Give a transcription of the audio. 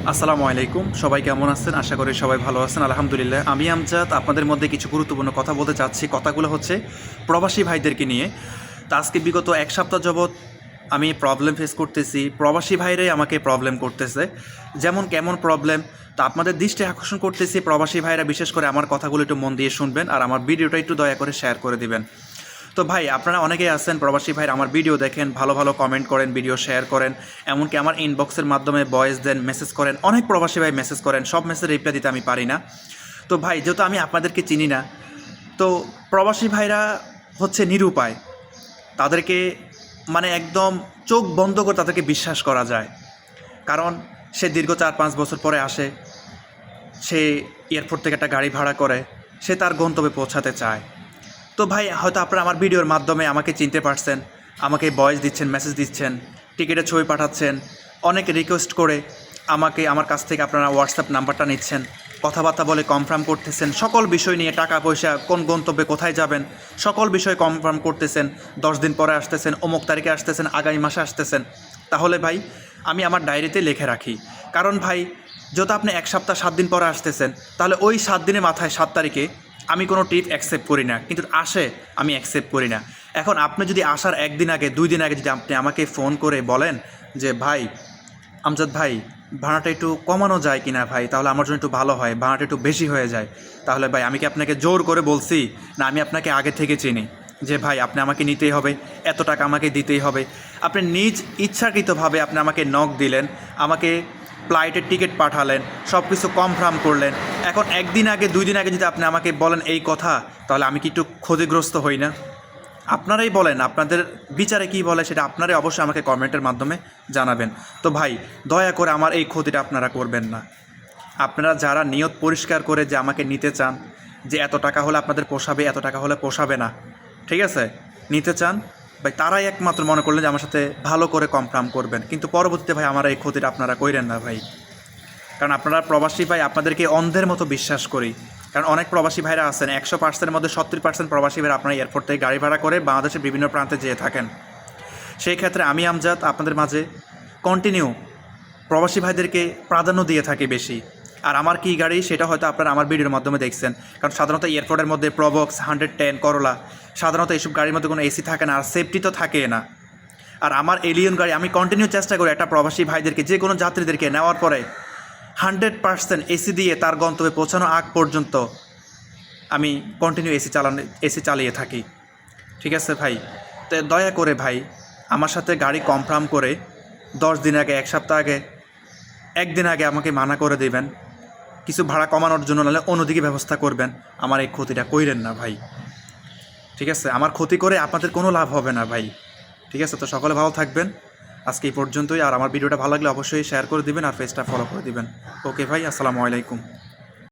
আসসালামু আলাইকুম। সবাই কেমন আছেন? আশা করি সবাই ভালো আছেন। আলহামদুলিল্লাহ। আমি আমজাদ আপনাদের মধ্যে কিছু গুরুত্বপূর্ণ কথা বলতে চাচ্ছি। কথাগুলো হচ্ছে প্রবাসী ভাইদেরকে নিয়ে। তো আজকে বিগত ১ সপ্তাহ যাবৎ আমি প্রবলেম ফেস করতেছি। প্রবাসী ভাইরাই আমাকে প্রবলেম করতেছে। যেমন কেমন প্রবলেম? তো আপনাদের দৃষ্টি আকর্ষণ করতেছি, প্রবাসী ভাইরা বিশেষ করে আমার কথাগুলো একটু মন দিয়ে শুনবেন আর আমার ভিডিওটা একটু দয়া করে শেয়ার করে দিবেন। তো ভাই, আপনারা অনেকেই আছেন প্রবাসী ভাইরা, আমার ভিডিও দেখেন, ভালো ভালো কমেন্ট করেন, ভিডিও শেয়ার করেন, এমনকি আমার ইনবক্সের মাধ্যমে ভয়েস দেন, মেসেজ করেন। অনেক প্রবাসী ভাই মেসেজ করেন, সব মেসেজ রিপ্লাই দিতে আমি পারি না। তো ভাই, যেহেতু আমি আপনাদেরকে চিনি না, তো প্রবাসী ভাইরা হচ্ছে নিরুপায়। তাদেরকে মানে একদম চোখ বন্ধ করে তাদেরকে বিশ্বাস করা যায়। কারণ সে দীর্ঘ ৪-৫ বছর পরে আসে, সে এয়ারপোর্ট থেকে একটা গাড়ি ভাড়া করে, সে তার গন্তব্যে পৌঁছাতে চায়। তো ভাই, হয়তো আপনারা আমার ভিডিওর মাধ্যমে আমাকে চিনতে পারছেন, আমাকে ভয়েস দিচ্ছেন, মেসেজ দিচ্ছেন, টিকিটের ছবি পাঠাচ্ছেন, অনেকে রিকোয়েস্ট করে আমাকে আমার কাছ থেকে আপনারা হোয়াটসঅ্যাপ নাম্বারটা নিচ্ছেন, কথাবার্তা বলে কনফার্ম করতেছেন, সকল বিষয় নিয়ে, টাকা পয়সা, কোন গন্তব্যে কোথায় যাবেন, সকল বিষয় কনফার্ম করতেছেন। 10 দিন পরে আসতেছেন, অমুক তারিখে আসতেছেন, আগামী মাসে আসতেছেন। তাহলে ভাই, আমি আমার ডায়েরিতে লিখে রাখি। কারণ ভাই, যেহেতু আপনি 1 সপ্তাহ 7 দিন পরে আসতেছেন, তাহলে ওই 7 দিনের মাথায় 7 তারিখে আমি কোনো ট্রিপ অ্যাকসেপ্ট করি না, কিন্তু আসে আমি অ্যাকসেপ্ট করি না। এখন আপনি যদি আসার 1 দিন আগে, 2 দিন আগে যদি আপনি আমাকে ফোন করে বলেন যে ভাই, আমজাদ ভাই, ভাড়াটা একটু কমানো যায় কিনা ভাই, তাহলে আমার জন্য একটু ভালো হয়, ভাড়াটা একটু বেশি হয়ে যায়, তাহলে ভাই আমি কি আপনাকে জোর করে বলছি? না, আমি আপনাকে আগে থেকে চিনি যে ভাই আপনি আমাকে নিতেই হবে, এত টাকা আমাকে দিতেই হবে। আপনি নিজ ইচ্ছাকৃতভাবে আপনি আমাকে নক দিলেন, আমাকে ফ্লাইটের টিকিট পাঠালেন, সব কিছু কনফার্ম করলেন। এখন 1 দিন আগে, 2 দিন আগে যদি আপনি আমাকে বলেন এই কথা, তাহলে আমি কি একটু ক্ষতিগ্রস্ত হই না? আপনারাই বলেন, আপনাদের বিচারে কী বলে সেটা আপনারাই অবশ্যই আমাকে কমেন্টের মাধ্যমে জানাবেন। তো ভাই, দয়া করে আমার এই ক্ষতিটা আপনারা করবেন না। আপনারা যারা নিয়ত পরিষ্কার করে যে আমাকে নিতে চান, যে এত টাকা হলে আপনাদের পোষাবে, এত টাকা হলে পোষাবে না, ঠিক আছে, নিতে চান ভাই, তারাই একমাত্র মনে করলেন যে আমার সাথে ভালো করে কনফার্ম করবেন। কিন্তু পরবর্তীতে ভাই আমার এই ক্ষতিটা আপনারা কইরেন না ভাই। কারণ আপনারা প্রবাসী ভাই, আপনাদেরকে অন্ধের মতো বিশ্বাস করি। কারণ অনেক প্রবাসী ভাইরা আছেন, 100%-এর মধ্যে 70% প্রবাসী ভাইরা আপনারা এয়ারপোর্ট থেকে গাড়ি ভাড়া করে বাংলাদেশের বিভিন্ন প্রান্তে যেয়ে থাকেন। সেই ক্ষেত্রে আমি আমজাদ আপনাদের মাঝে কন্টিনিউ প্রবাসী ভাইদেরকে প্রাধান্য দিয়ে থাকি বেশি। আর আমার কী গাড়ি সেটা হয়তো আপনারা আমার ভিডিওর মাধ্যমে দেখছেন। কারণ সাধারণত এয়ারপোর্টের মধ্যে প্রবক্স, 110, করোলা, সাধারণত এইসব গাড়ির মধ্যে কোনো এসি থাকে না, আর সেফটি তো থাকে না। আর আমার এলিয়ন গাড়ি, আমি কন্টিনিউ চেষ্টা করি একটা প্রবাসী ভাইদেরকে, যে কোনো যাত্রীদেরকে নেওয়ার পরে 100% এসি দিয়ে তার গন্তব্যে পৌঁছানো আগ পর্যন্ত আমি কন্টিনিউ এসি চালিয়ে থাকি। ঠিক আছে ভাই? তো দয়া করে ভাই, আমার সাথে গাড়ি কনফার্ম করে 10 দিন আগে, 1 সপ্তাহ আগে, 1 দিন আগে আমাকে মানা করে দেবেন। কিছু ভাড়া কমানোর জন্য, নাহলে অন্যদিকে ব্যবস্থা করবেন। আমার এই ক্ষতিটা কইরেন না ভাই, ঠিক আছে? আমার ক্ষতি করে আপনাদের কোনো লাভ হবে না ভাই, ঠিক আছে? তো সকলে ভালো থাকবেন। আজকে এই পর্যন্তই। আর আমার ভিডিওটা ভালো লাগলে অবশ্যই শেয়ার করে দিবেন আর পেজটা ফলো করে দিবেন। ওকে ভাই, আসসালামু আলাইকুম।